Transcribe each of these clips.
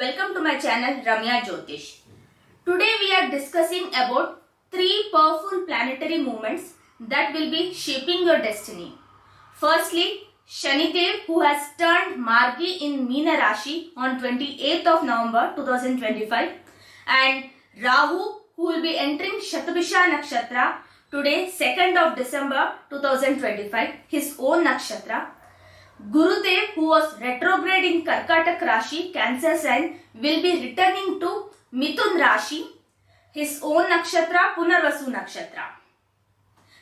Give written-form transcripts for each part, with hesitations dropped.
welcome to my channel Ramya Jyotish. Today we are discussing about 3 powerful planetary movements that will be shaping your destiny. Firstly, Shanidev, who has turned Margi in Meena Rashi on 28th of November 2025, and Rahu, who will be entering Shatabisha Nakshatra today 2nd of December 2025, his own nakshatra. Gurudev, who was retrograde in Karkatak Rashi, Cancer sign, will be returning to Mithun Rashi, his own nakshatra, Punarvasu nakshatra.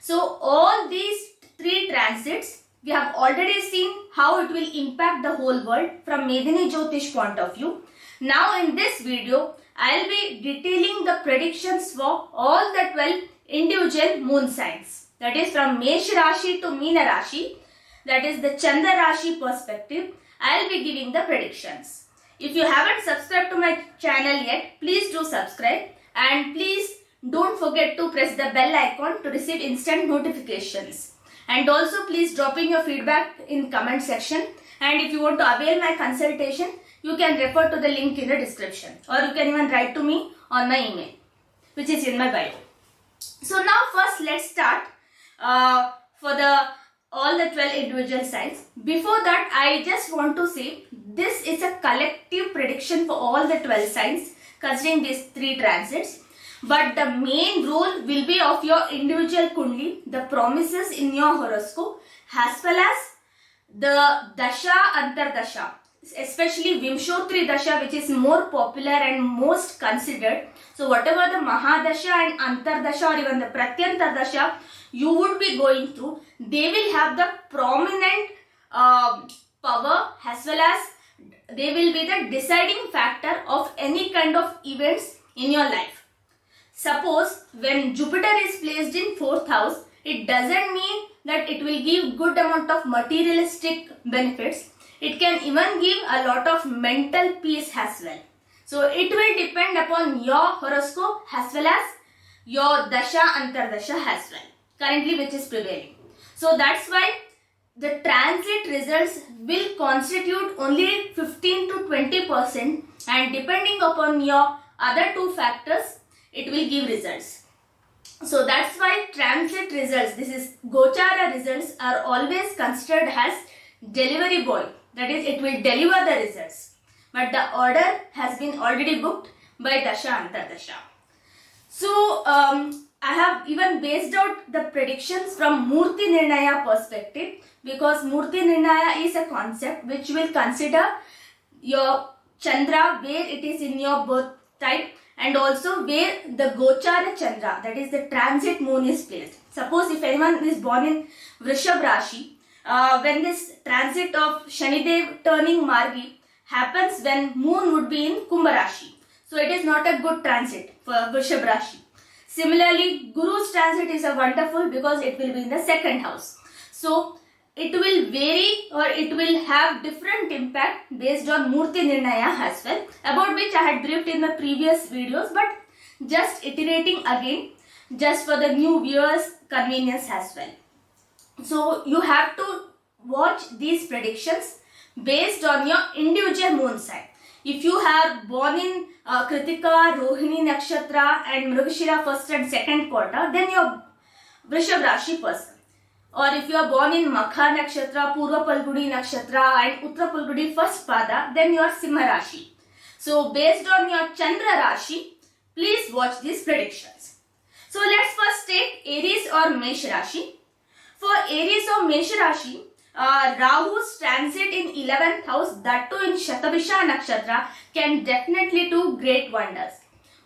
So all these 3 transits, we have already seen how it will impact the whole world from Medini Jyotish point of view. Now in this video, I will be detailing the predictions for all the 12 individual moon signs. That is from Mesh Rashi to Meena Rashi. That is the Chandra Rashi perspective. I will be giving the predictions. If you haven't subscribed to my channel yet, please do subscribe. And please don't forget to press the bell icon to receive instant notifications. And also please drop in your feedback in comment section. And if you want to avail my consultation, you can refer to the link in the description. Or you can even write to me on my email, which is in my bio. So now first let's start for all the 12 individual signs. Before that, I just want to say this is a collective prediction for all the 12 signs considering these 3 transits. But the main role will be of your individual kundli, the promises in your horoscope, as well as the dasha antardasha, especially Vimshotri dasha, which is more popular and most considered. So whatever the Mahadasha and Antardasha or even the Pratyantardasha you would be going through, they will have the prominent power as well as they will be the deciding factor of any kind of events in your life. Suppose when Jupiter is placed in 4th house, it doesn't mean that it will give good amount of materialistic benefits. It can even give a lot of mental peace as well. So it will depend upon your horoscope as well as your dasha antardasha as well, currently which is prevailing. So that's why the transit results will constitute only 15 to 20%, and depending upon your other 2 factors, it will give results. So that's why transit results, this is Gochara results, are always considered as delivery boy. That is, it will deliver the results. But the order has been already booked by Dasha Antardasha. So I have even based out the predictions from Murti Nirnaya perspective, because Murti Nirnaya is a concept which will consider your Chandra, where it is in your birth type, and also where the Gochara Chandra, that is the transit moon, is placed. Suppose if anyone is born in Vrishab Rashi, when this transit of Shanidev turning Margi happens when moon would be in Kumbha Rashi. So it is not a good transit for Vrishab Rashi. Similarly, Guru's transit is a wonderful because it will be in the 2nd house. So it will vary or it will have different impact based on Murti Nirnaya as well, about which I had briefed in my previous videos, but just iterating again just for the new viewers' convenience as well. So you have to watch these predictions based on your individual moon sign. If you are born in Kritika, Rohini Nakshatra and Mrigashira 1st and 2nd quarter, then you are Vrishab Rashi person. Or if you are born in Makha Nakshatra, Purva Palguni Nakshatra and Uttara Palguni 1st Pada, then you are Simha Rashi. So based on your Chandra Rashi, please watch these predictions. So let's first take Aries or Mesh Rashi. For Aries or Mesh Rashi, Rahu's transit in 11th house, that too in Shatabisha Nakshatra, can definitely do great wonders.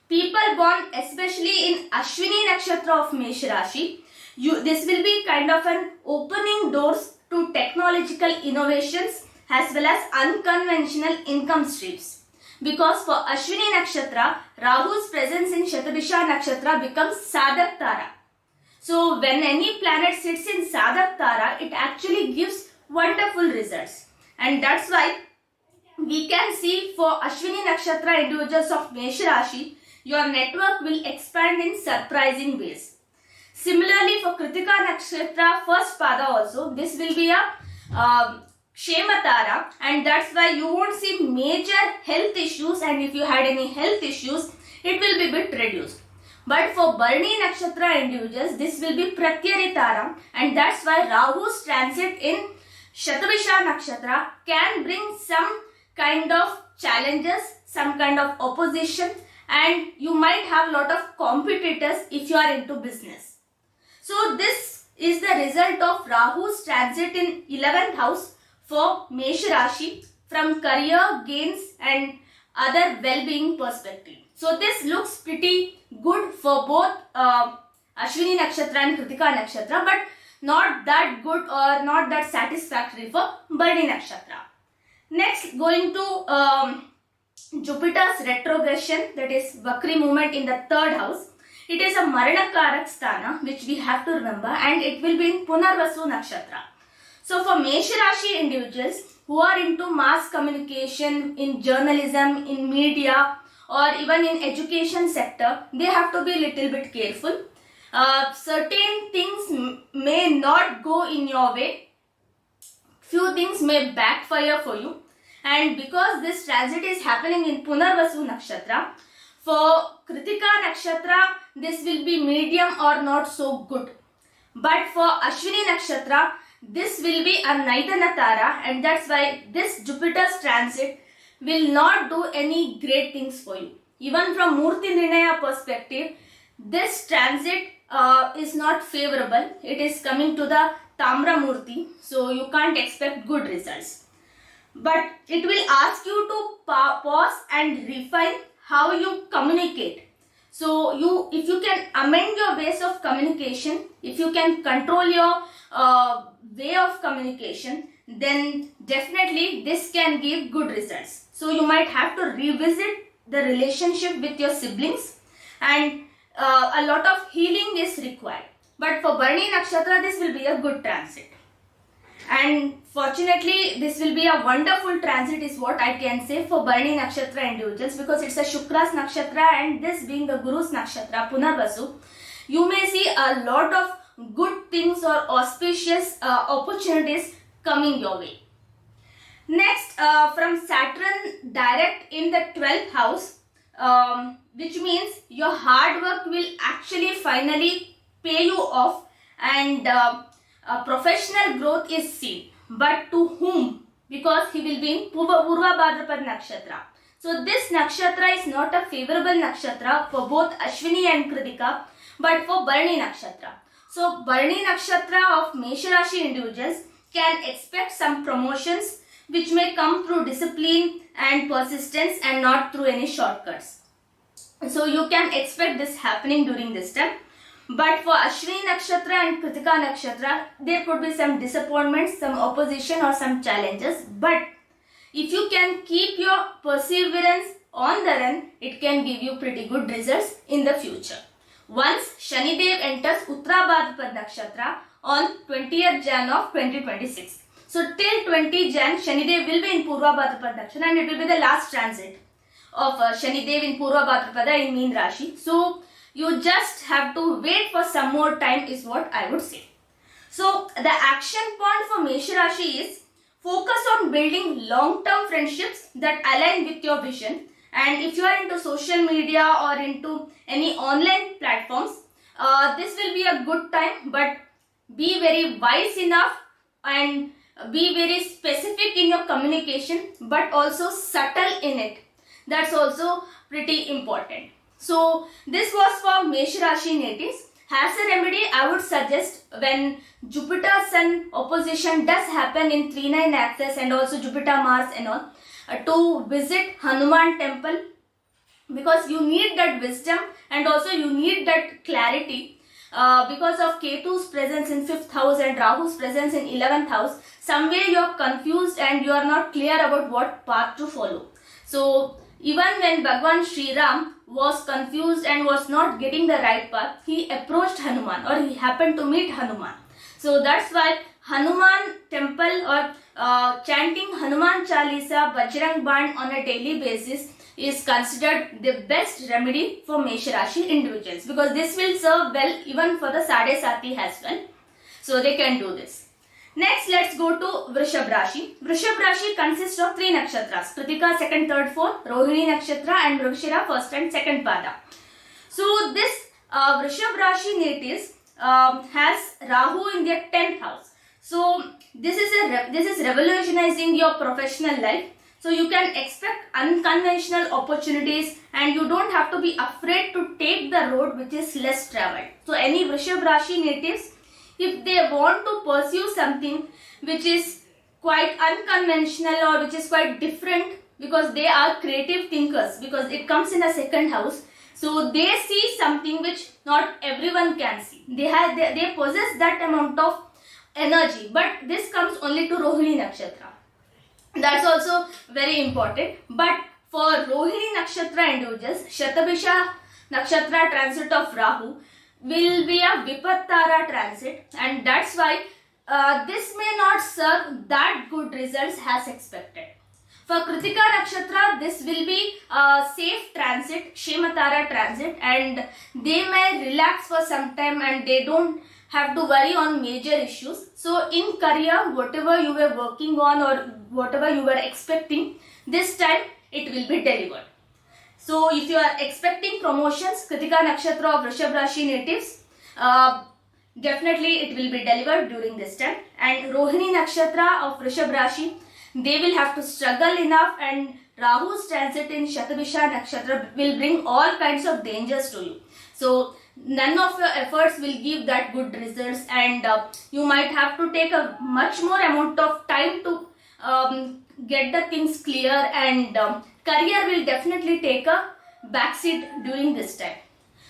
People born especially in Ashwini Nakshatra of Mesh Rashi, this will be kind of an opening doors to technological innovations as well as unconventional income streams. Because for Ashwini Nakshatra, Rahu's presence in Shatabisha Nakshatra becomes Sadak Tara. So when any planet sits in Sadak Tara, it actually gives wonderful results. And that's why we can see for Ashwini Nakshatra individuals of Mesh Rashi, your network will expand in surprising ways. Similarly for Kritika Nakshatra 1st Pada also, this will be a Kshematara, and that's why you won't see major health issues, and if you had any health issues, it will be bit reduced. But for Bharani Nakshatra individuals, this will be Pratyaritara, and that's why Rahu's transit in Shatabisha Nakshatra can bring some kind of challenges, some kind of opposition, and you might have a lot of competitors if you are into business. So this is the result of Rahu's transit in 11th house for Mesh Rashi from career gains and other well-being perspective. So this looks pretty good for both Ashwini Nakshatra and Kritika Nakshatra, but not that good or not that satisfactory for Bharani Nakshatra. Next, going to Jupiter's retrogression, that is Vakri movement in the 3rd house. It is a Maranakarak Sthana, which we have to remember, and it will be in Punarvasu Nakshatra. So for Mesh Rashi individuals who are into mass communication, in journalism, in media, or even in education sector, they have to be little bit careful. Certain things may not go in your way. Few things may backfire for you. And because this transit is happening in Punarvasu Nakshatra, for Kritika Nakshatra, this will be medium or not so good. But for Ashwini Nakshatra, this will be a Naidana Tara, and that's why this Jupiter's transit will not do any great things for you. Even from Murti Nirnaya perspective, this transit is not favorable. It is coming to the Tamra Murti, so you can't expect good results. But it will ask you to pause and refine how you communicate. So if you can amend your ways of communication, if you can control your way of communication, then definitely this can give good results. So you might have to revisit the relationship with your siblings, and a lot of healing is required. But for Bharani Nakshatra, this will be a good transit. And fortunately, this will be a wonderful transit is what I can say for Bharani Nakshatra individuals, because it's a Shukra's Nakshatra, and this being the Guru's Nakshatra, Punarvasu, you may see a lot of good things or auspicious opportunities coming your way. Next, from Saturn direct in the 12th house, which means your hard work will actually finally pay you off, and professional growth is seen. But to whom? Because he will be in Purva Bhadrapad Nakshatra. So this Nakshatra is not a favorable Nakshatra for both Ashwini and Kritika, but for Bharani Nakshatra. So Bharani Nakshatra of Mesh Rashi individuals can expect some promotions which may come through discipline and persistence and not through any shortcuts. So you can expect this happening during this time. But for Ashwini Nakshatra and Kritika Nakshatra, there could be some disappointments, some opposition or some challenges. But if you can keep your perseverance on the run, it can give you pretty good results in the future. Once Shani Dev enters Uttara Bhadrapad Nakshatra on 20th Jan of 2026. So till 20 Jan, Shani Dev will be in Purva Bhadrapad Nakshatra, and it will be the last transit of Shani Dev in Purva Bhadrapada in Meen Rashi. So you just have to wait for some more time is what I would say. So the action point for Mesh Rashi is focus on building long-term friendships that align with your vision. And if you are into social media or into any online platforms, this will be a good time, but be very wise enough and be very specific in your communication, but also subtle in it. That's also pretty important. So this was for Mesh Rashi natives. As a remedy, I would suggest when Jupiter Sun opposition does happen in 3-9 axis and also Jupiter Mars and all, to visit Hanuman temple, because you need that wisdom and also you need that clarity, because of Ketu's presence in 5th house and Rahu's presence in 11th house. Somewhere you are confused and you are not clear about what path to follow. So even when Bhagwan Sri Ram was confused and was not getting the right path, he approached Hanuman, or he happened to meet Hanuman. So that's why Hanuman temple or chanting Hanuman Chalisa, Bajrang Band on a daily basis is considered the best remedy for Mesh Rashi individuals, because this will serve well even for the Sade Sati as well. So they can do this. Next, let's go to Vrishab Rashi. Vrishab Rashi consists of 3 nakshatras: Kritika, 2nd, 3rd, 4th, Rohini nakshatra, and Mrigashira, 1st and 2nd pada. So this Vrishab Rashi natives has Rahu in their 10th house. So this is revolutionizing your professional life. So you can expect unconventional opportunities, and you don't have to be afraid to take the road which is less traveled. So any Vrishab Rashi natives, if they want to pursue something which is quite unconventional or which is quite different, because they are creative thinkers, because it comes in a 2nd house, so they see something which not everyone can see. They possess that amount of energy, but this comes only to Rohini nakshatra. That's also very important. But for Rohini nakshatra individuals, Shatabisha nakshatra transit of Rahu will be a Vipattara transit, and that's why this may not serve that good results as expected. For Kritika nakshatra, this will be a safe transit, Kshematara transit, and they may relax for some time and they don't have to worry on major issues. So in career, whatever you were working on or whatever you were expecting, this time it will be delivered. So if you are expecting promotions, Kritika nakshatra of Vrishab Rashi natives, definitely it will be delivered during this time. And Rohini nakshatra of Vrishab Rashi, they will have to struggle enough, and Rahu's transit in Shatabisha nakshatra will bring all kinds of dangers to you. So none of your efforts will give that good results, and you might have to take a much more amount of time to get the things clear, and career will definitely take a backseat during this time.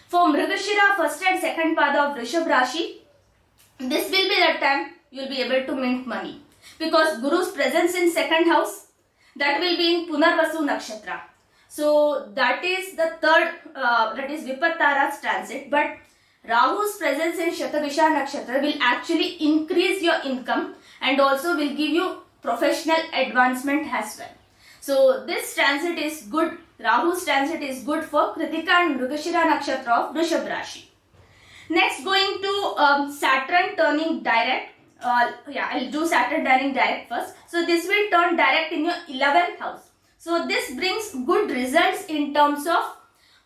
For Mrigashira, 1st and 2nd pada of Vrishab Rashi, this will be the time you will be able to mint money, because Guru's presence in 2nd house, that will be in Punarvasu nakshatra. So that is the 3rd, that is Vipattara's transit, but Rahu's presence in Shatabisha nakshatra will actually increase your income and also will give you professional advancement as well. So this transit is good. Rahu's transit is good for Kritika and Mrigashira nakshatra of Vrishab Rashi. Next, going to Saturn turning direct. I'll do Saturn turning direct first. So this will turn direct in your 11th house. So this brings good results in terms of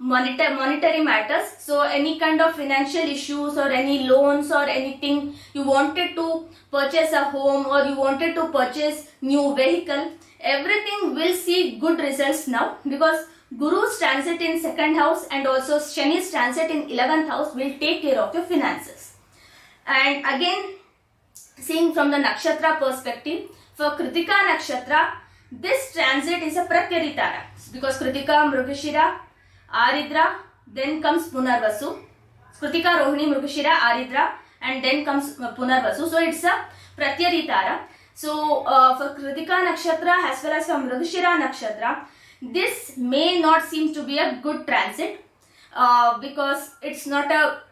monetary matters. So any kind of financial issues or any loans or anything, you wanted to purchase a home or you wanted to purchase new vehicle, everything will see good results now, because Guru's transit in 2nd house and also Shani's transit in 11th house will take care of your finances. And again, seeing from the nakshatra perspective, for Kritika nakshatra, this transit is a Pratyaritara, because Kritika, Mrigashira, Aridra, then comes Punarvasu. Kritika, Rohini, Mrigashira, Aridra, and then comes Punarvasu. So it's a Pratyaritara. So for Kritika nakshatra as well as for Mrigashira nakshatra, this may not seem to be a good transit, because it's not a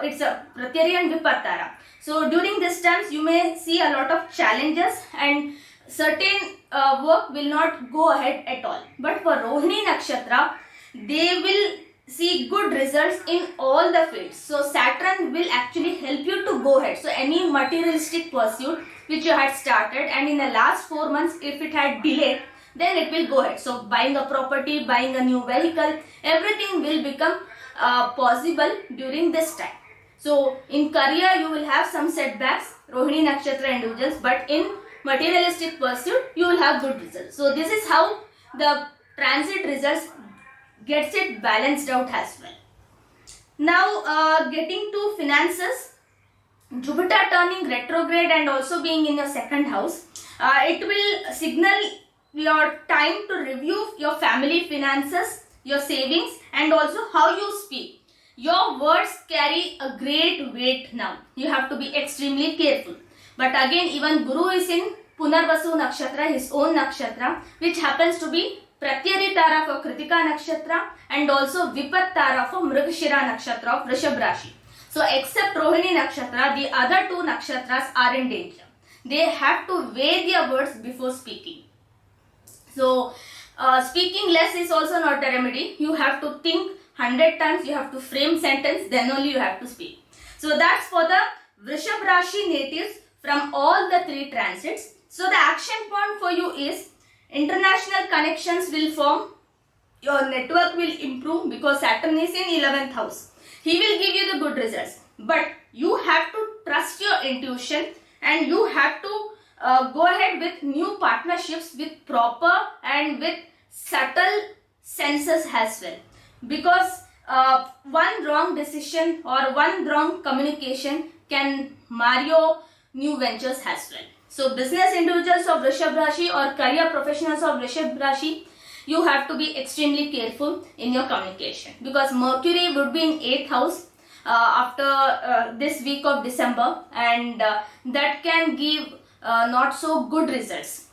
it's a Pratyari and Vipattara. So during this times you may see a lot of challenges and certain work will not go ahead at all. But for Rohini nakshatra, they will see good results in all the fields. So Saturn will actually help you to go ahead. So any materialistic pursuit which you had started and in the last 4 months, if it had delayed, then it will go ahead. So buying a property, buying a new vehicle, everything will become possible during this time. So in career you will have some setbacks, Rohini nakshatra individuals, but in materialistic pursuit you will have good results. So this is how the transit results gets it balanced out as well. Now getting to finances, Jupiter turning retrograde and also being in your 2nd house, it will signal your time to review your family finances, your savings, and also how you speak. Your words carry a great weight now. You have to be extremely careful. But again, even Guru is in Punarvasu nakshatra, his own nakshatra, which happens to be Pratyaritara for Kritika nakshatra and also Vipattara for Mrigashira nakshatra of Vrishab Rashi. So except Rohini nakshatra, the other 2 nakshatras are in danger. They have to weigh their words before speaking. So speaking less is also not a remedy. You have to think 100 times, you have to frame sentence, then only you have to speak. So that's for the Vrishab Rashi natives from all the three transits. So the action point for you is international connections will form, your network will improve because Saturn is in 11th house. He will give you the good results, but you have to trust your intuition and you have to go ahead with new partnerships with proper and with subtle senses as well, because one wrong decision or one wrong communication can mar your new ventures as well. So business individuals of Vrishabh Rashi or career professionals of Vrishabh Rashi, you have to be extremely careful in your communication, because Mercury would be in 8th house after this week of December, and that can give not so good results.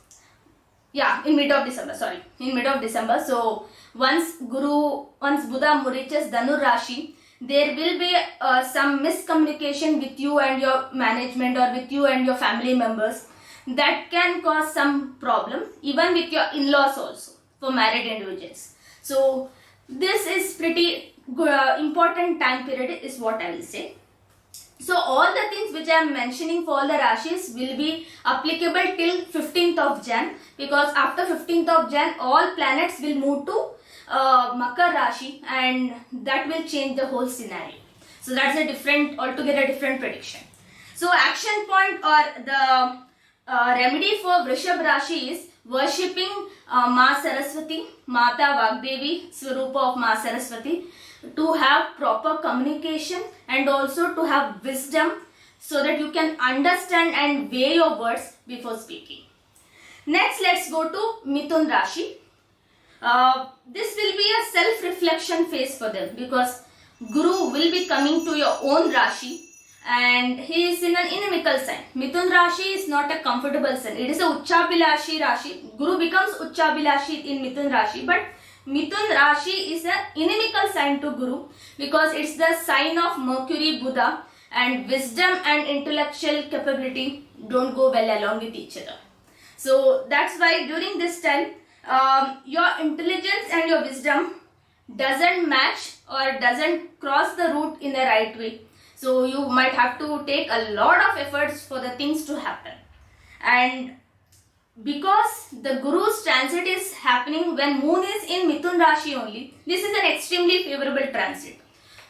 Yeah, in mid of December, So once Buddha reaches Dhanu Rashi, there will be some miscommunication with you and your management or with you and your family members that can cause some problem even with your in-laws also for married individuals. So this is pretty good, important time period is what I will say. So all the things which I am mentioning for all the Rashis will be applicable till 15th of Jan, because after 15th of Jan all planets will move to Makar Rashi, and that will change the whole scenario. So that's a altogether different prediction. So action point or the remedy for Vrishabh Rashi is worshipping Ma Saraswati, Mata Vagdevi, Swarupa of Ma Saraswati, to have proper communication and also to have wisdom so that you can understand and weigh your words before speaking. Next, let's go to Mithun Rashi. This will be a self-reflection phase for them, because Guru will be coming to your own Rashi and he is in an inimical sign. Mithun Rashi is not a comfortable sign. It is a Uchchabilashi Rashi. Guru becomes Uchchabilashi in Mithun Rashi, but Mithun Rashi is an inimical sign to Guru because it's the sign of Mercury, Buddha, and wisdom and intellectual capability don't go well along with each other. So that's why during this time, your intelligence and your wisdom doesn't match or doesn't cross the route in the right way. So you might have to take a lot of efforts for the things to happen. And because the Guru's transit is happening when Moon is in Mithun Rashi only, this is an extremely favorable transit.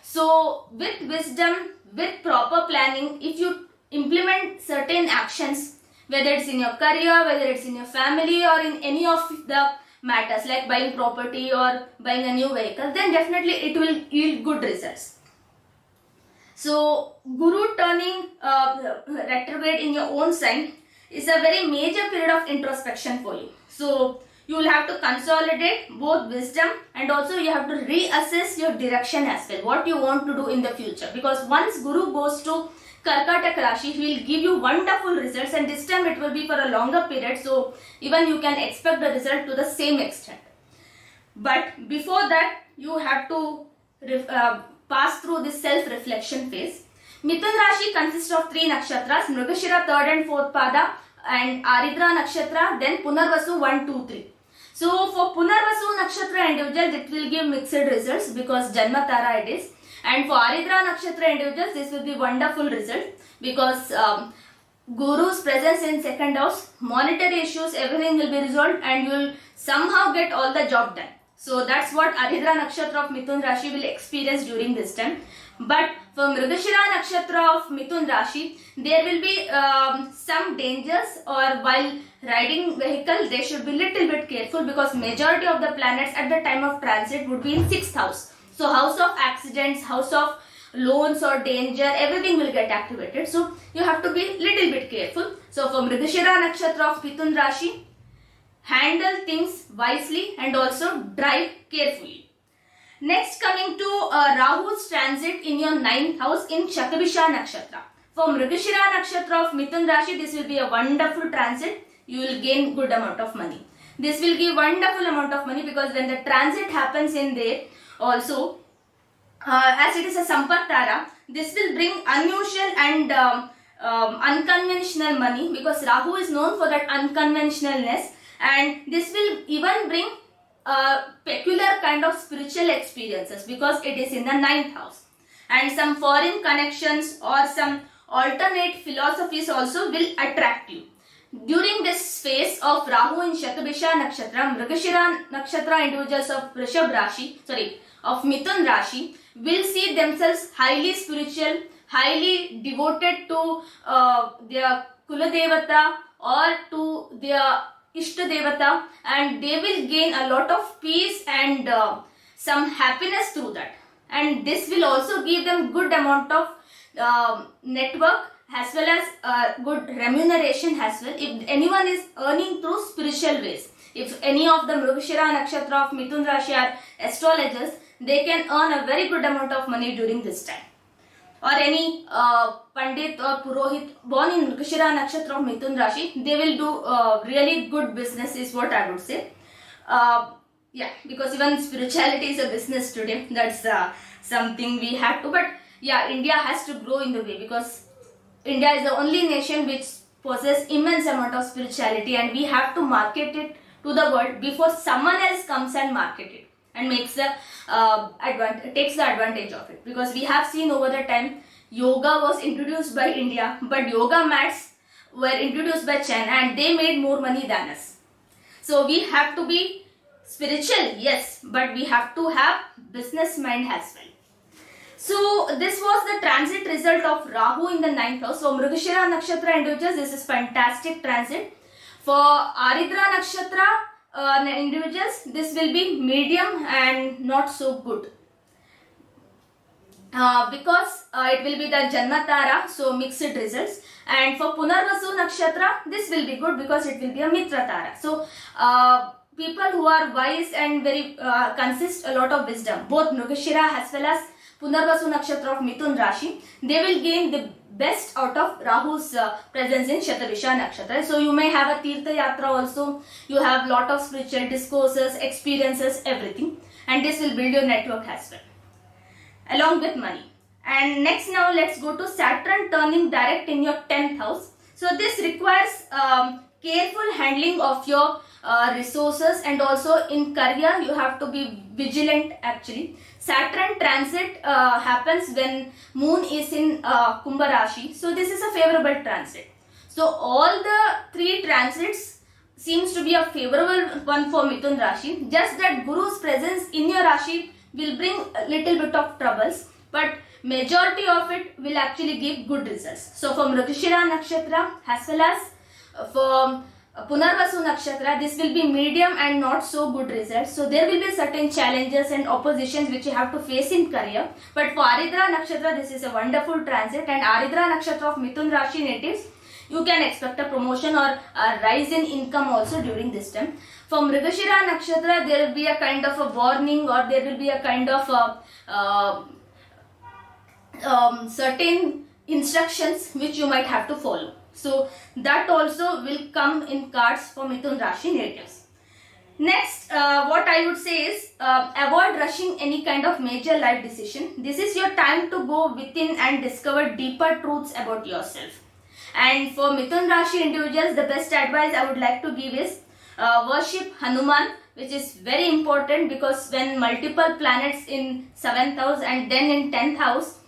So with wisdom, with proper planning, if you implement certain actions, whether it's in your career, whether it's in your family or in any of the matters like buying property or buying a new vehicle, then definitely it will yield good results. So Guru turning retrograde in your own sign is a very major period of introspection for you. So you will have to consolidate both wisdom and also you have to reassess your direction as well, what you want to do in the future. Because once Guru goes to Karkatak Rashi, he will give you wonderful results, and this time it will be for a longer period. So even you can expect the result to the same extent. But before that, you have to pass through this self-reflection phase. Mithun Rashi consists of 3 nakshatras, Mrigashira 3rd and 4th pada, and Aridra nakshatra, then Punarvasu 1, 2, 3. So for Punarvasu nakshatra individuals, it will give mixed results because Janma Tara it is. And for Aridra nakshatra individuals, this will be wonderful result because Guru's presence in 2nd house, monetary issues, everything will be resolved and you will somehow get all the job done. So that's what Aridra nakshatra of Mithun Rashi will experience during this time. But for Mrigashira nakshatra of Mithun Rashi, there will be some dangers, or while riding vehicle they should be little bit careful because majority of the planets at the time of transit would be in 6th house. So house of accidents, house of loans or danger, everything will get activated. So you have to be little bit careful. So for Mrigashira nakshatra of Mithun Rashi, handle things wisely and also drive carefully. Next, coming to Rahu's transit in your 9th house in Shatabisha nakshatra. For Mrigashira nakshatra of Mithun Rashi, this will be a wonderful transit. You will gain good amount of money. This will give wonderful amount of money because when the transit happens in there, also as it is a Sampat Tara, this will bring unusual and unconventional money because Rahu is known for that unconventionalness, and this will even bring peculiar kind of spiritual experiences because it is in the 9th house, and some foreign connections or some alternate philosophies also will attract you. During this phase of Rahu in Shatabisha Nakshatra, Mrigashira Nakshatra individuals of of Mithun Rashi will see themselves highly spiritual, highly devoted to their Kuladevata or to their Ishta Devata, and they will gain a lot of peace and some happiness through that. And this will also give them good amount of network as well as good remuneration as well if anyone is earning through spiritual ways. If any of the Mrigashira Nakshatra of Mithun Rashi are astrologers, they can earn a very good amount of money during this time. Or any Pandit or Purohit born in Mrigashira Nakshatra of Mithun Rashi, they will do really good business is what I would say. Yeah, because even spirituality is a business today. That's something we have to. But yeah, India has to grow in the way, because India is the only nation which possesses immense amount of spirituality, and we have to market it to the world before someone else comes and market it and makes the takes the advantage of it. Because we have seen over the time yoga was introduced by India, but yoga mats were introduced by China and they made more money than us. So we have to be spiritual, yes, but we have to have business mind as well. So this was the transit result of Rahu in the 9th house. So Mrigashira Nakshatra individuals, this is fantastic transit. For Aridra Nakshatra individuals, this will be medium and not so good. Because it will be the Janmatara, so mixed results. And for Punarvasu Nakshatra, this will be good because it will be a Mitra Tara. So people who are wise and very consist a lot of wisdom, both Mrigashira as well as Punarvasu Nakshatra of Mithun Rashi, they will gain the best out of Rahu's presence in Shatabisha Nakshatra. So you may have a Tirtha Yatra also, you have lot of spiritual discourses, experiences, everything, and this will build your network as well, along with money. And next, now let's go to Saturn turning direct in your 10th house. So this requires careful handling of your resources, and also in career you have to be vigilant actually. Saturn transit happens when moon is in Kumbha Rashi, so this is a favorable transit. So all the three transits seems to be a favorable one for Mithun Rashi, just that Guru's presence in your Rashi will bring a little bit of troubles, but majority of it will actually give good results. So for Mrigashira Nakshatra as well as for Punarvasu Nakshatra, this will be medium and not so good results. So there will be certain challenges and oppositions which you have to face in career. But for Aridra Nakshatra, this is a wonderful transit, and Aridra Nakshatra of Mithun Rashi natives, you can expect a promotion or a rise in income also during this time. For Mrigashira Nakshatra, there will be a kind of a warning, or there will be a kind of certain instructions which you might have to follow. So that also will come in cards for Mithun Rashi natives. Next, what I would say is avoid rushing any kind of major life decision. This is your time to go within and discover deeper truths about yourself. And for Mithun Rashi individuals, the best advice I would like to give is worship Hanuman, which is very important, because when multiple planets in 7th house and then in 10th house,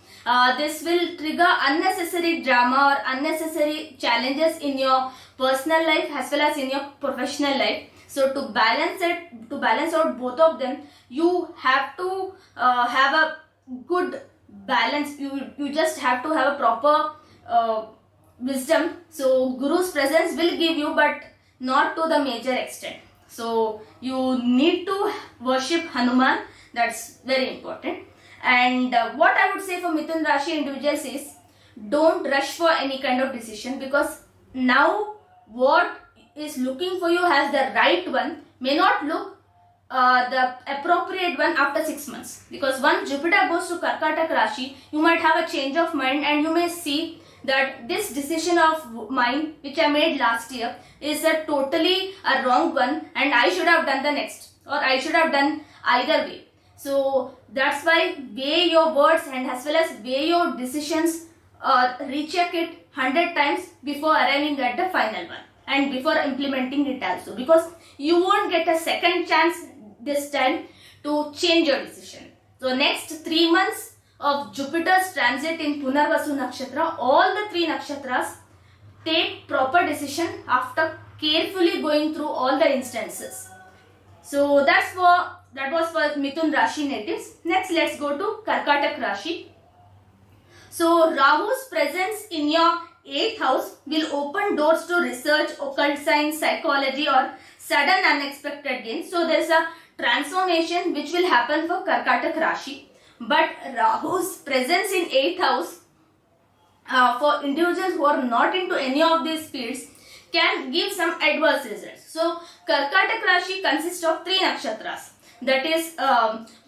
this will trigger unnecessary drama or unnecessary challenges in your personal life as well as in your professional life. So to balance out both of them, you have to have a good balance. You just have to have a proper wisdom. So Guru's presence will give you, but not to the major extent. So you need to worship Hanuman. That's very important. And what I would say for Mithun Rashi individuals is, don't rush for any kind of decision, because now what is looking for you as the right one may not look the appropriate one after 6 months. Because once Jupiter goes to Karkatak Rashi, you might have a change of mind, and you may see that this decision of mine which I made last year is a totally a wrong one, and I should have done the next, or I should have done either way. So that's why weigh your words and as well as weigh your decisions, recheck it 100 times before arriving at the final one and before implementing it also, because you won't get a second chance this time to change your decision. So next 3 months of Jupiter's transit in Punarvasu Nakshatra, all the three nakshatras take proper decision after carefully going through all the instances. So that was for Mithun Rashi natives. Next, let's go to Karkatak Rashi. So Rahu's presence in your 8th house will open doors to research, occult science, psychology, or sudden unexpected gains. So there is a transformation which will happen for Karkatak Rashi. But Rahu's presence in 8th house for individuals who are not into any of these fields can give some adverse results. So Karkatak Rashi consists of 3 nakshatras. That is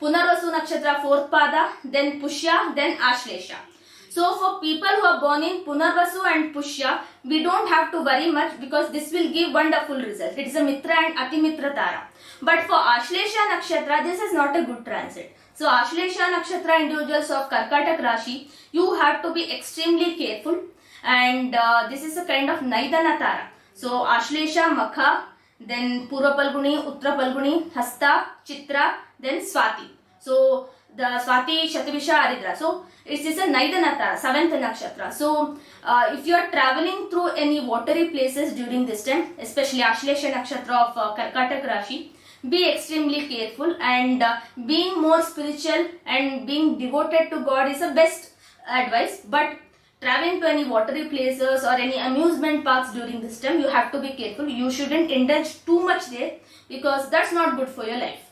Punarvasu Nakshatra 4th Pada, then Pushya, then Ashlesha. So for people who are born in Punarvasu and Pushya, we don't have to worry much because this will give wonderful result. It is a Mitra and Atimitra Tara. But for Ashlesha Nakshatra, this is not a good transit. So Ashlesha Nakshatra individuals of Karkatak Rashi, you have to be extremely careful, and this is a kind of Naidana Tara. So Ashlesha, Makha, then Purva Palguni, Uttra Palguni, Hasta, Chitra, then Swati. So the Swati, Shatabisha, Aridra. So it is a Naidana Tara, 7th nakshatra. So if you are traveling through any watery places during this time, especially Ashlesha Nakshatra of Karkatak Rashi, be extremely careful, and being more spiritual and being devoted to God is the best advice. But traveling to any watery places or any amusement parks during this time, you have to be careful. You shouldn't indulge too much there because that's not good for your life.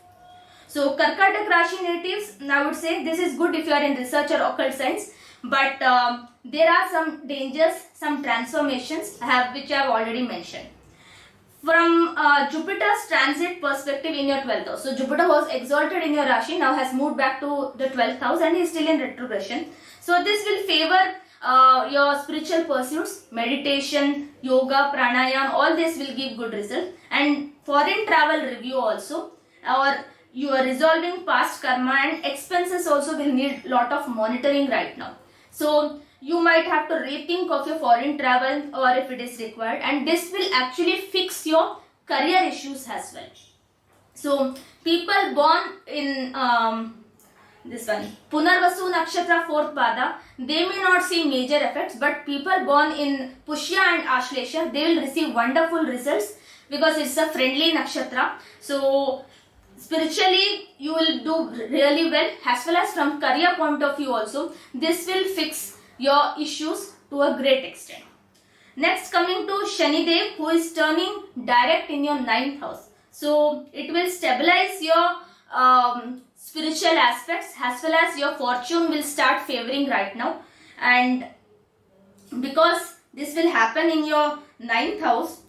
So Karkatak Rashi natives, I would say this is good if you are in research or occult science, but there are some dangers, some transformations which I have already mentioned. From Jupiter's transit perspective in your 12th house. So Jupiter was exalted in your Rashi, now has moved back to the 12th house and is still in retrogression. So this will favor your spiritual pursuits, meditation, yoga, pranayam, all this will give good result. And foreign travel review also, or you are resolving past karma, and expenses also will need lot of monitoring right now. So you might have to rethink of your foreign travel or if it is required, and this will actually fix your career issues as well. So people born in this one Punarvasu Nakshatra 4th Pada, they may not see major effects, but people born in Pushya and Ashlesha, they will receive wonderful results because it's a friendly nakshatra. So spiritually you will do really well, as well as from career point of view also this will fix your issues to a great extent. Next, coming to Shani Dev, who is turning direct in your 9th house. So it will stabilize your spiritual aspects, as well as your fortune will start favoring right now. And because this will happen in your 9th house,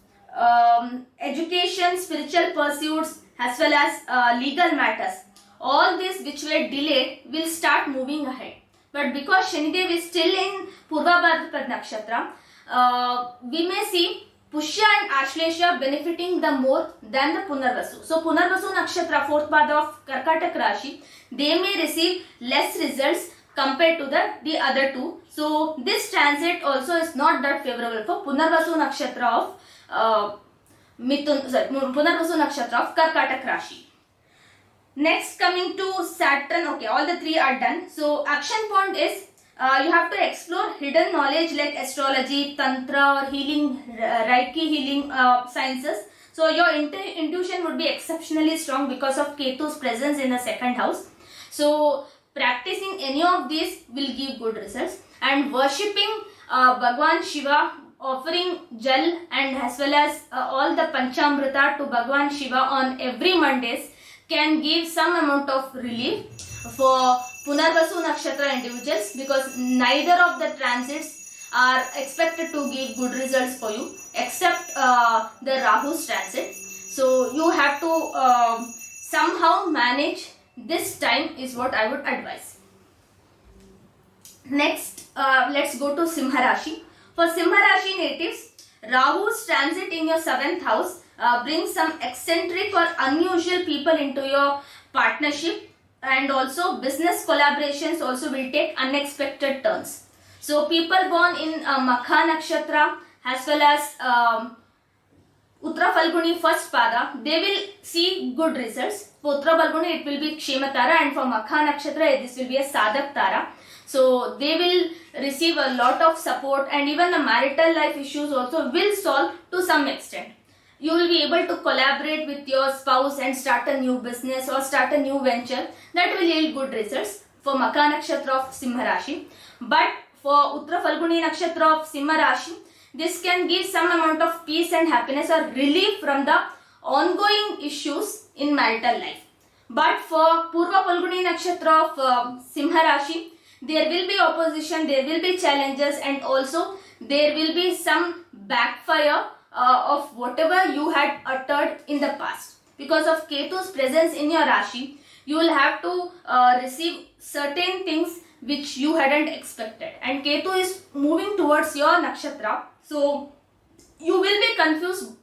education, spiritual pursuits, as well as legal matters, all these which were delayed will start moving ahead. But because Shanidev is still in Purva Bhadrapad Nakshatra, we may see Pushya and Ashlesha benefiting the more than the Punarvasu. So Punarvasu Nakshatra, 4th Pada of Karkatak Rashi, they may receive less results compared to the other two. So this transit also is not that favorable for Punarvasu Nakshatra of Punarvasu Nakshatra of Karkatak Rashi. Next, coming to Saturn. Okay, all the three are done. So action point is you have to explore hidden knowledge like astrology, tantra, or healing, Reiki healing sciences. So your intuition would be exceptionally strong because of Ketu's presence in the 2nd house. So practicing any of these will give good results. And worshipping Bhagwan Shiva, offering jal and as well as all the Panchamrita to Bhagwan Shiva on every Mondays can give some amount of relief for Punarvasu Nakshatra individuals, because neither of the transits are expected to give good results for you except the Rahu's transit. So you have to somehow manage this time is what I would advise. Next, let's go to Simha Rashi. For Simha Rashi natives, Rahu's transit in your 7th house brings some eccentric or unusual people into your partnership, and also business collaborations also will take unexpected turns. So people born in Makha Nakshatra as well as Uttra Falguni 1st Pada, they will see good results. For Uttra Falguni it will be Kshematara, and for Makha Nakshatra this will be a Sadak Tara. So they will receive a lot of support, and even the marital life issues also will solve to some extent. You will be able to collaborate with your spouse and start a new business or start a new venture that will yield good results for Makha Nakshatra of Simha Rashi. But for Uttara Falguni Nakshatra of Simha Rashi, this can give some amount of peace and happiness or relief from the ongoing issues in marital life. But for Purva Falguni Nakshatra of Simha Rashi, there will be opposition, there will be challenges, and also there will be some backfire of whatever you had uttered in the past. Because of Ketu's presence in your Rashi, you will have to receive certain things which you hadn't expected. And Ketu is moving towards your Nakshatra. So you will be confused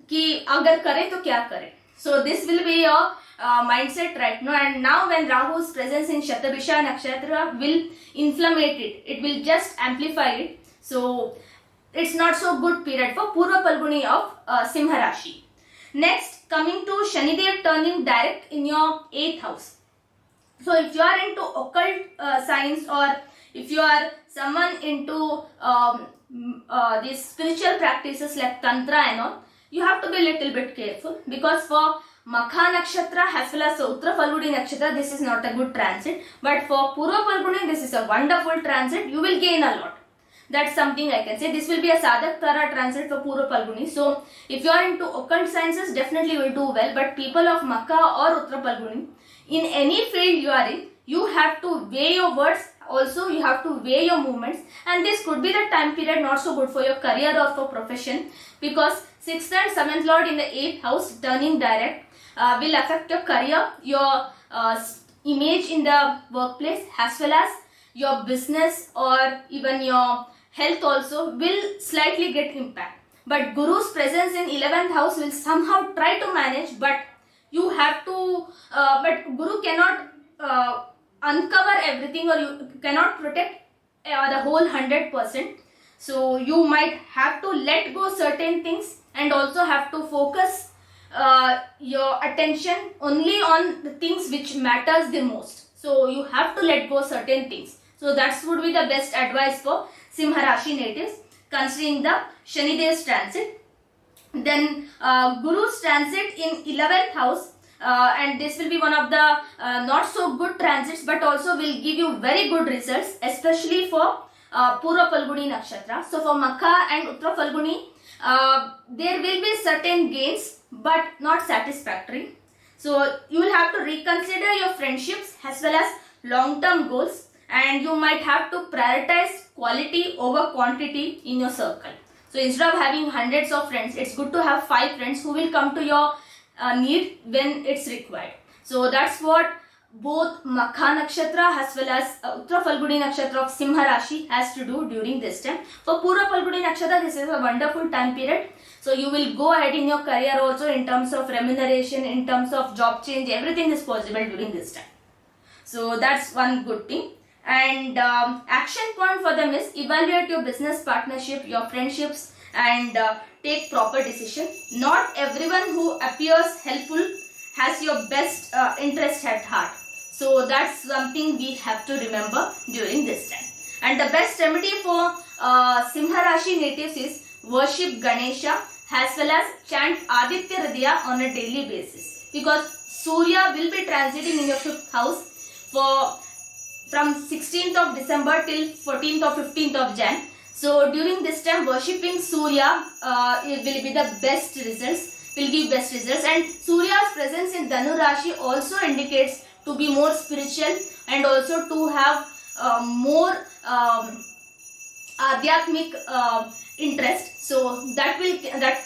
कि अगर करे तो क्या करे. So this will be your mindset right now. And now when Rahu's presence in Shatabhisha Nakshatra will inflammate it, it will just amplify it. So it's not so good period for Purva Falguni of Simha Rashi. Next, coming to Shanidev turning direct in your 8th house. So if you are into occult science, or if you are someone into these spiritual practices like Tantra and all, you have to be a little bit careful, because for Makha Nakshatra as well as Uttara Falguni Nakshatra, this is not a good transit. But for Purva Falguni, this is a wonderful transit. You will gain a lot. That's something I can say. This will be a Sadak Tara transit for Purva Falguni. So if you are into occult sciences, definitely will do well. But people of Makha or Uttara Falguni, in any field you are in, you have to weigh your words. Also, you have to weigh your movements. And this could be the time period not so good for your career or for profession, because 6th and 7th Lord in the 8th house turning direct will affect your career, your image in the workplace, as well as your business, or even your health also will slightly get impact. But Guru's presence in 11th house will somehow try to manage, but you have to, but Guru cannot uncover everything, or you cannot protect the whole 100%. So you might have to let go certain things, and also have to focus your attention only on the things which matters the most. So you have to let go certain things. So that would be the best advice for Simha Rashi natives considering the Shanidev's transit. Then Guru's transit in 11th house, and this will be one of the not so good transits, but also will give you very good results, especially for Purva Falguni Nakshatra. So for Makha and Uttara Falguni, there will be certain gains, but not satisfactory. So you will have to reconsider your friendships as well as long-term goals, and you might have to prioritize quality over quantity in your circle. So instead of having hundreds of friends, it's good to have 5 friends who will come to your need when it's required. So that's what both Makha Nakshatra as well as Uttara Falguni Nakshatra of Simha Rashi has to do during this time. For Purva Falguni Nakshatra, this is a wonderful time period. So you will go ahead in your career also, in terms of remuneration, in terms of job change, everything is possible during this time. So that's one good thing. And action point for them is evaluate your business partnership, your friendships, and take proper decision. Not everyone who appears helpful has your best interest at heart. So that's something we have to remember during this time. And the best remedy for Simha Rashi natives is worship Ganesha as well as chant Aditya Hridaya on a daily basis. Because Surya will be transiting in your 5th house from 16th of December till 14th or 15th of Jan. So during this time, worshipping Surya will be the best results, will give best results. And Surya's presence in Dhanu Rashi also indicates to be more spiritual, and also to have more adhyatmic interest. So that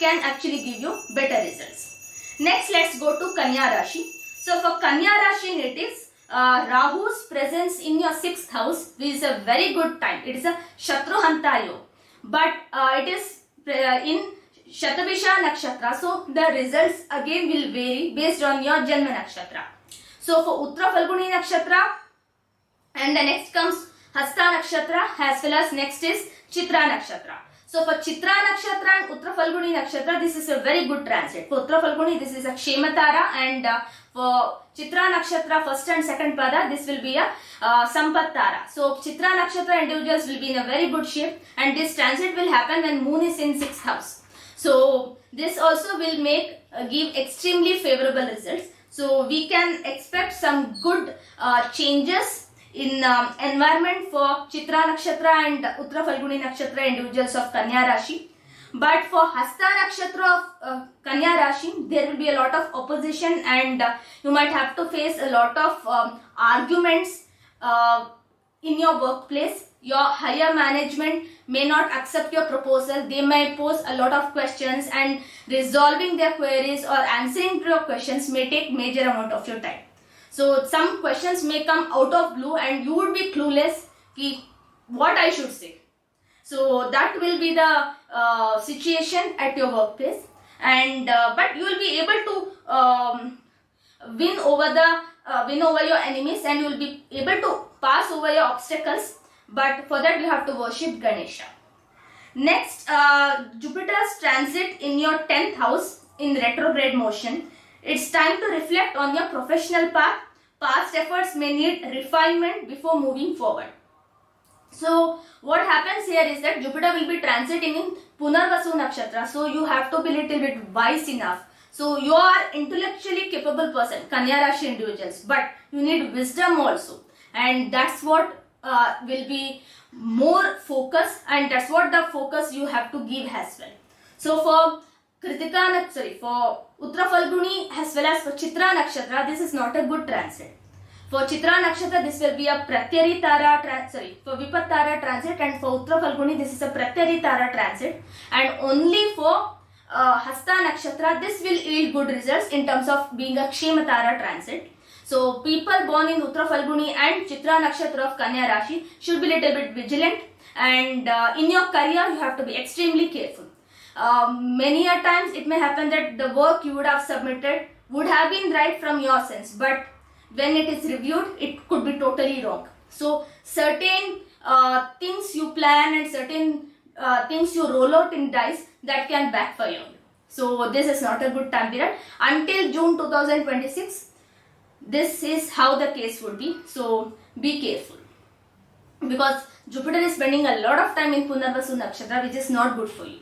can actually give you better results. Next, let's go to Kanya Rashi. So for Kanya Rashi natives, Rahu's presence in your 6th house is a very good time. It is a Shatruhanta Yoga, but it is in Shatabhisha Nakshatra. So the results again will vary based on your Janma Nakshatra. So for Uttara Falguni Nakshatra, and the next comes Hasta Nakshatra, as well as next is Chitra Nakshatra. So for Chitra Nakshatra and Uttara Falguni Nakshatra, this is a very good transit. For Uttara Falguni, this is a Kshematara, and For Chitra Nakshatra, first and second pada, this will be a Sampat Tara. So Chitra Nakshatra individuals will be in a very good shape, and this transit will happen when moon is in 6th house. So this also will give extremely favorable results. So we can expect some good changes in environment for Chitra Nakshatra and Uttara Falguni Nakshatra individuals of Kanya Rashi. But for Hasta Nakshatra of Kanya Rashi, there will be a lot of opposition, and you might have to face a lot of arguments in your workplace. Your higher management may not accept your proposal. They may pose a lot of questions, and resolving their queries or answering to your questions may take major amount of your time. So some questions may come out of blue and you would be clueless what I should say. So that will be the situation at your workplace, and but you will be able to win over your enemies, and you will be able to pass over your obstacles. But for that you have to worship Ganesha. Next, Jupiter's transit in your 10th house in retrograde motion. It's time to reflect on your professional path. Past efforts may need refinement before moving forward. So what happens here is that Jupiter will be transiting in Punarvasu Nakshatra. So you have to be little bit wise enough. So you are intellectually capable person, Kanya Rashi individuals, but you need wisdom also. And that's what will be more focus, and that's what the focus you have to give as well. So for for Uttara Falguni as well as for Chitra Nakshatra, this is not a good transit. For Chitra Nakshatra, this will be a Pratyari Tara for Vipat Tara transit, and for Uttara Falguni, this is a Pratyari Tara transit. And only for Hasta Nakshatra, this will yield good results in terms of being a Kshema Tara transit. So people born in Uttara Falguni and Chitra Nakshatra of Kanya Rashi should be little bit vigilant, and in your career you have to be extremely careful. Many a times it may happen that the work you would have submitted would have been right from your sense, but when it is reviewed, it could be totally wrong. So certain things you plan and certain things you roll out in dice, that can backfire. So this is not a good time period. Until June 2026, this is how the case would be. So be careful, because Jupiter is spending a lot of time in Punarvasu Nakshatra, which is not good for you.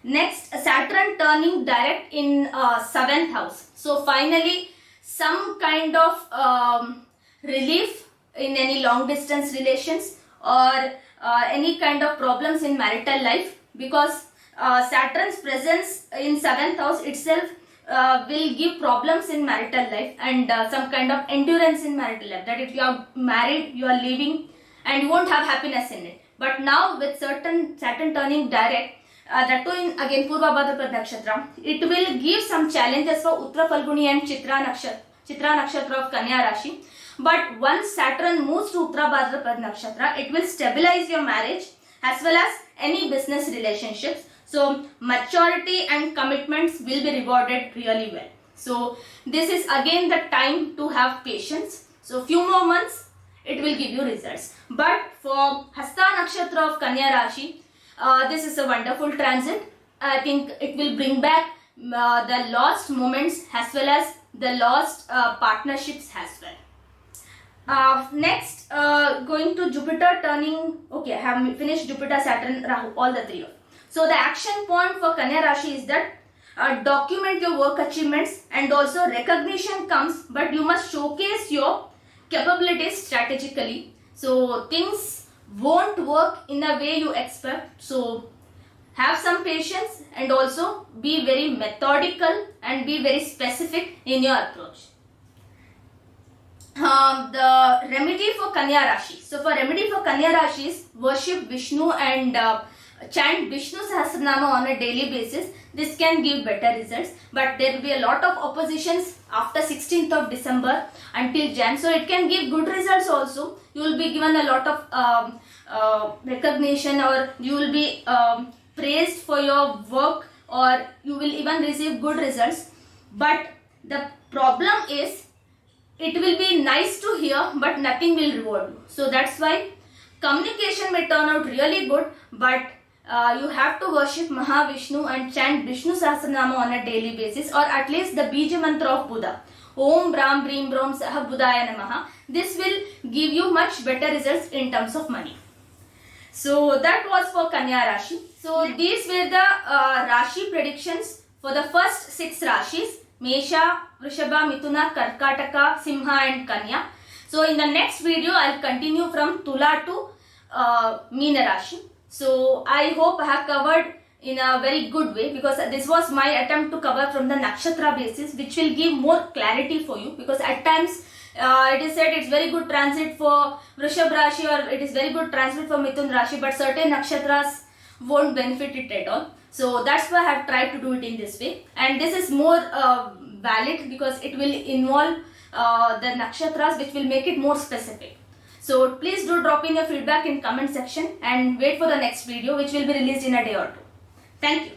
Next, Saturn turning direct in 7th house. So finally, some kind of relief in any long distance relations or any kind of problems in marital life, because Saturn's presence in 7th house itself will give problems in marital life, and some kind of endurance in marital life, that if you are married, you are living and you won't have happiness in it. But now with Saturn turning direct, that too in again Purva Bhadrapad Nakshatra, it will give some challenges for Uttara Falguni and Chitra Nakshatra of Kanya Rashi. But once Saturn moves to Uttara Bhadrapad Nakshatra, it will stabilize your marriage as well as any business relationships. So maturity and commitments will be rewarded really well. So this is again the time to have patience. So few more months, it will give you results. But for Hasta Nakshatra of Kanya Rashi, this is a wonderful transit. I think it will bring back the lost moments as well as the lost partnerships as well. Next, going to Jupiter turning, okay, I have finished Jupiter, Saturn, Rahu, all the three. So the action point for Kanya Rashi is that document your work achievements, and also recognition comes, but you must showcase your capabilities strategically. So things won't work in a way you expect. So have some patience and also be very methodical and be very specific in your approach. The remedy for Kanya Rashi. So for remedy for Kanya Rashi is worship Vishnu and chant Vishnu Sahasranama on a daily basis. This can give better results, but there will be a lot of oppositions after 16th of December until Jan. So it can give good results also. You will be given a lot of recognition, or you will be praised for your work, or you will even receive good results. But the problem is, it will be nice to hear, but nothing will reward you. So that's why communication may turn out really good, but you have to worship Mahavishnu and chant Vishnu Sahasranama on a daily basis, or at least the Bija Mantra of Buddha. Om Brahm Breem Brom Saha Budaya Namaha. This will give you much better results in terms of money. So that was for Kanya Rashi. So these were the Rashi predictions for the first 6 Rashis: Mesha, Vrishabha, Mithuna, Karkataka, Simha and Kanya. So in the next video, I'll continue from Tula to Meena Rashi. So I hope I have covered in a very good way, because this was my attempt to cover from the nakshatra basis, which will give more clarity for you, because at times it is said it's very good transit for Vrishab Rashi or it is very good transit for Mithun Rashi, but certain nakshatras won't benefit it at all. So that's why I have tried to do it in this way, and this is more valid because it will involve the nakshatras, which will make it more specific. So please do drop in your feedback in comment section and wait for the next video, which will be released in a day or two. Thank you.